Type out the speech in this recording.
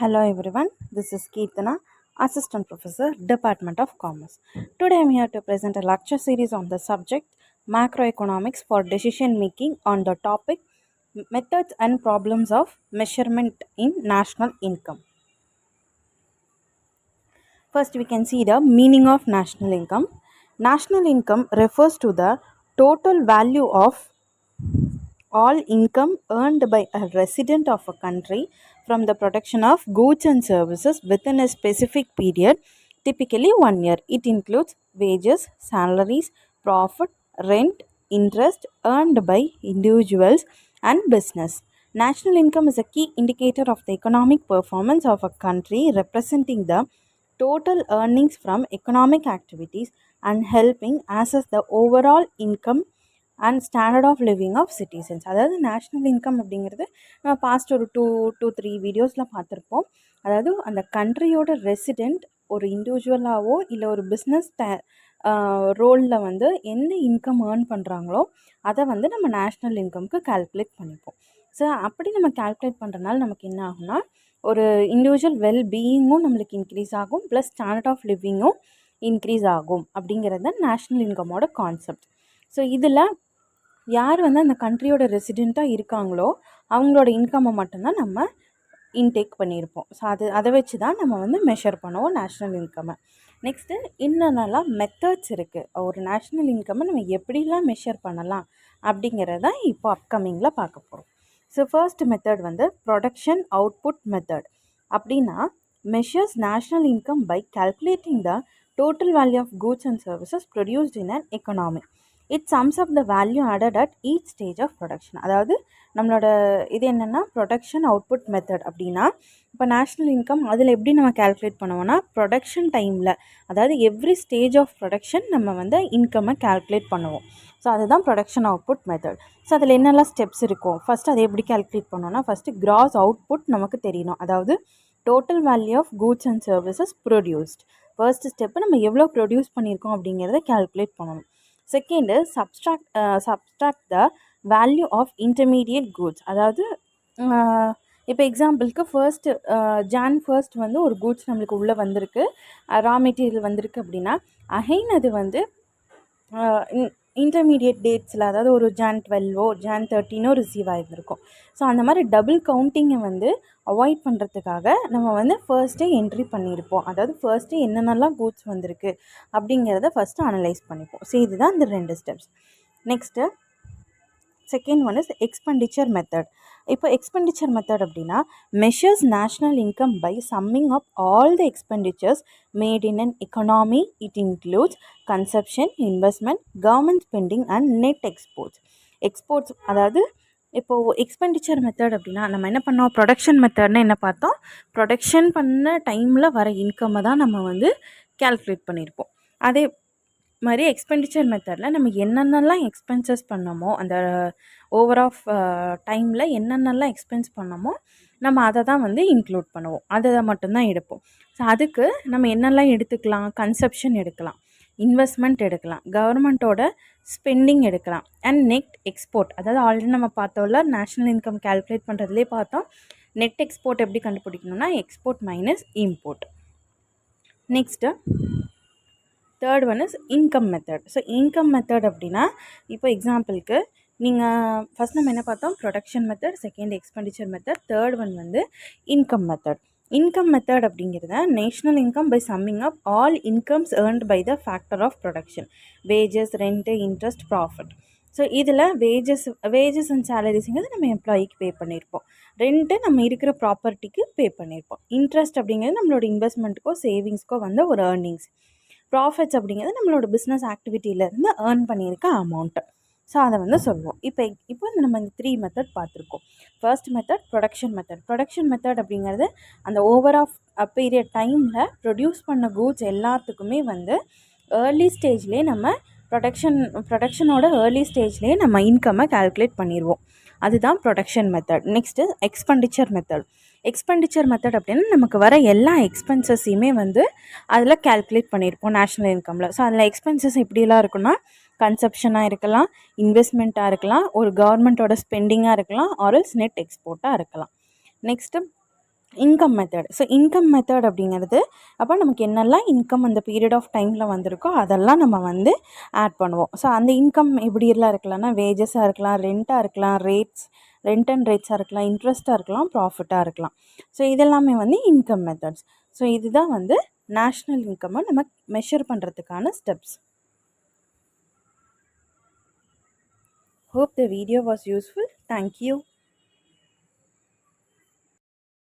Hello everyone, this is Keertana, Assistant Professor, Department of Commerce. Today I am here to present a lecture series on the subject Macroeconomics for Decision Making on the topic Methods and Problems of Measurement in National Income. First, we can see the meaning of national income. National income refers to the total value of all income earned by a resident of a country from the production of goods and services within a specific period, typically 1 year. It includes wages, salaries, profit, rent, interest earned by individuals and business. National income is a key indicator of the economic performance of a country, representing the total earnings from economic activities and helping assess the overall income and standard of living of citizens. அதாவது national income அப்படிங்கிறது நம்ம past ஒரு two three வீடியோஸில் பார்த்துருப்போம். அதாவது அந்த கண்ட்ரியோட resident ஒரு இண்டிவிஜுவலாகவோ இல்லை ஒரு பிஸ்னஸ் ரோலில் வந்து எந்த இன்கம் ஏர்ன் பண்ணுறாங்களோ அதை வந்து நம்ம நேஷ்னல் இன்கம்க்கு கால்குலேட் பண்ணிப்போம். ஸோ அப்படி நம்ம கால்குலேட் பண்ணுறதுனால நமக்கு என்ன ஆகும்னா ஒரு இண்டிவிஜுவல் வெல் பீயிங்கும் நம்மளுக்கு இன்க்ரீஸ் ஆகும், ப்ளஸ் ஸ்டாண்டர்ட் ஆஃப் லிவிங்கும் இன்க்ரீஸ் ஆகும் அப்படிங்கிறது தான் நேஷ்னல் இன்கமோட கான்செப்ட். ஸோ இதில் யார் வந்து அந்த கண்ட்ரியோட ரெசிடெண்ட்டாக இருக்காங்களோ அவங்களோட இன்கம்மை மட்டும்தான் நம்ம இன்டேக் பண்ணியிருப்போம். ஸோ அதை வச்சு தான் நம்ம வந்து மெஷர் பண்ணுவோம் நேஷ்னல் இன்கம்மை. நெக்ஸ்ட்டு என்னென்னலாம் மெத்தட்ஸ் இருக்குது, ஒரு நேஷ்னல் இன்கம்மை நம்ம எப்படிலாம் மெஷர் பண்ணலாம் அப்படிங்கிறத இப்போ அப்கமிங்கில் பார்க்க போகிறோம். ஸோ ஃபர்ஸ்ட் மெத்தட் வந்து ப்ரொடக்ஷன் அவுட்புட் மெத்தட். அப்படின்னா measures national income by calculating the total value of goods and services produced in an economy. It sums up the value added at each stage of production. அதாவது நம்மளோட இது என்னென்னா production output method. அப்படின்னா இப்போ national income அதில் எப்படி நம்ம calculate பண்ணுவோம்னா ப்ரொடக்ஷன் டைமில், அதாவது எவ்ரி ஸ்டேஜ் ஆஃப் ப்ரொடக்ஷன் நம்ம வந்து இன்கம்மை கால்குலேட் பண்ணுவோம். ஸோ அதுதான் ப்ரொடக்ஷன் அவுட்புட் மெத்தட். ஸோ அதில் என்னெல்லாம் ஸ்டெப்ஸ் இருக்கும், ஃபஸ்ட்டு அதை எப்படி கால்குலேட் பண்ணோன்னா ஃபஸ்ட்டு கிராஸ் அவுட்புட் நமக்கு தெரியணும். அதாவது total value of goods and services produced. First step நம்ம எவ்வளோ ப்ரொடியூஸ் பண்ணியிருக்கோம் அப்படிங்கிறத கால்குலேட் பண்ணணும். Second subtract the value of intermediate goods. அதாவது இப்போ எக்ஸாம்பிளுக்கு ஜான் ஃபர்ஸ்ட் வந்து ஒரு கூட்ஸ் நம்மளுக்கு உள்ளே வந்திருக்கு, ரா மெட்டீரியல் வந்திருக்கு அப்படின்னா அகைன் அது வந்து இன்டர்மீடியட் டேட்ஸில், அதாவது ஒரு ஜான் 12 ஜான் 13 ரிசீவ் ஆகிருந்திருக்கும். ஸோ அந்த மாதிரி டபுள் கவுண்டிங்கை வந்து அவாய்ட் பண்ணுறதுக்காக நம்ம வந்து ஃபர்ஸ்ட்டே என்ட்ரி பண்ணியிருப்போம். அதாவது ஃபர்ஸ்ட்டு என்னென்னலாம் கூட்ஸ் வந்திருக்கு அப்படிங்கிறத ஃபஸ்ட்டு அனலைஸ் பண்ணிப்போம். ஸோ இதுதான் இந்த 2 steps. Next second one is expenditure method. இப்போ எக்ஸ்பெண்டிச்சர் மெத்தட் அப்படின்னா measures national income by summing up all the expenditures made in an economy. It includes consumption, investment, government spending and net exports. அதாவது இப்போது expenditure method அப்படின்னா நம்ம என்ன பண்ணோம், production மெத்தட்னு என்ன பார்த்தோம், ப்ரொடக்ஷன் பண்ண டைமில் வர இன்கம்மை தான் நம்ம வந்து கால்குலேட் பண்ணியிருப்போம். அதே மாதிரி எக்ஸ்பெண்டிச்சர் மெத்தடில் நம்ம என்னென்னலாம் எக்ஸ்பென்சஸ் பண்ணமோ, அந்த ஓவர் ஆஃப் டைமில் என்னென்னலாம் எக்ஸ்பென்ஸ் பண்ணமோ நம்ம அதை தான் வந்து இன்க்ளூட் பண்ணுவோம், அதை மட்டும்தான் எடுப்போம். ஸோ அதுக்கு நம்ம என்னெல்லாம் எடுத்துக்கலாம், கன்சப்ஷன் எடுக்கலாம், இன்வெஸ்ட்மெண்ட் எடுக்கலாம், கவர்மெண்ட்டோட ஸ்பெண்டிங் எடுக்கலாம், அண்ட் நெட் எக்ஸ்போர்ட். அதாவது ஆல்ரெடி நம்ம பார்த்தோம்ல நேஷ்னல் இன்கம் கால்குலேட் பண்ணுறதுலேயே பார்த்தோம். நெட் எக்ஸ்போர்ட் எப்படி கண்டுபிடிக்கணும்னா export minus import. Next third one is income method. So income method அப்படின்னா இப்போ எக்ஸாம்பிளுக்கு நீங்கள் ஃபஸ்ட் நம்ம என்ன பார்த்தோம், production method, second expenditure method, third one வந்து இன்கம் மெத்தட். இன்கம் மெத்தட் அப்படிங்கிறத national income by summing up all incomes earned by the factor of production, wages, rent, interest, profit. So இதில் வேஜஸ் அண்ட் சேலரிஸுங்கிறது நம்ம எம்ப்ளாயிக்கு பே பண்ணியிருப்போம், rent நம்ம இருக்கிற ப்ராப்பர்ட்டிக்கு பே பண்ணியிருப்போம், இன்ட்ரெஸ்ட் அப்படிங்கிறது நம்மளோட இன்வெஸ்ட்மெண்ட்டுக்கோ சேவிங்ஸ்க்கோ வந்த ஒரு ஏர்னிங்ஸ், ப்ராஃபிட்ஸ் அப்படிங்கிறது நம்மளோட பிஸ்னஸ் ஆக்டிவிட்டியிலேருந்து ஏர்ன் பண்ணியிருக்க அமௌண்ட்டு. ஸோ அதை வந்து சொல்லுவோம். இப்போ நம்ம இந்த 3 மெத்தட் பார்த்துருக்கோம். ஃபர்ஸ்ட் மெத்தட் ப்ரொடக்ஷன் மெத்தட் அப்படிங்கிறது அந்த ஓவர் ஆஃப் பீரியட் டைமில் ப்ரொடியூஸ் பண்ண கூட்ஸ் எல்லாத்துக்குமே வந்து ஏர்லி ஸ்டேஜ்லேயே நம்ம ப்ரொடக்ஷனோட ஏர்லி ஸ்டேஜ்லேயே நம்ம இன்கம்மை கால்குலேட் பண்ணிடுவோம். அதுதான் production method. Next expenditure method அப்படின்னா நமக்கு வர எல்லா எக்ஸ்பென்சஸையுமே வந்து அதில் கால்குலேட் பண்ணியிருப்போம் நேஷ்னல் இன்கமில். ஸோ அதில் எக்ஸ்பென்சஸ் எப்படிலாம் இருக்குன்னா கன்சப்ஷனாக இருக்கலாம், இன்வெஸ்ட்மெண்ட்டாக இருக்கலாம், ஒரு கவர்மெண்ட்டோட ஸ்பெண்டிங்காக இருக்கலாம், ஆர்எல்ஸ் நெட் எக்ஸ்போர்ட்டாக இருக்கலாம். Next income method. So income method அப்படிங்கிறது அப்போ நமக்கு என்னெல்லாம் இன்கம் அந்த பீரியட் ஆஃப் டைமில் வந்திருக்கோ அதெல்லாம் நம்ம வந்து ஆட் பண்ணுவோம். ஸோ அந்த இன்கம் எப்படியெல்லாம் இருக்கலாம்னா வேஜஸாக இருக்கலாம், ரெண்ட்டாக இருக்கலாம், ரெண்ட் அண்ட் ரேட்ஸாக இருக்கலாம், இன்ட்ரெஸ்ட்டாக இருக்கலாம், ப்ராஃபிட்டாக இருக்கலாம். ஸோ இதெல்லாமே வந்து இன்கம் மெத்தட்ஸ். ஸோ இதுதான் வந்து நேஷ்னல் இன்கம்மை நம்ம மெஷர் பண்ணுறதுக்கான steps. Hope the video was useful. Thank you.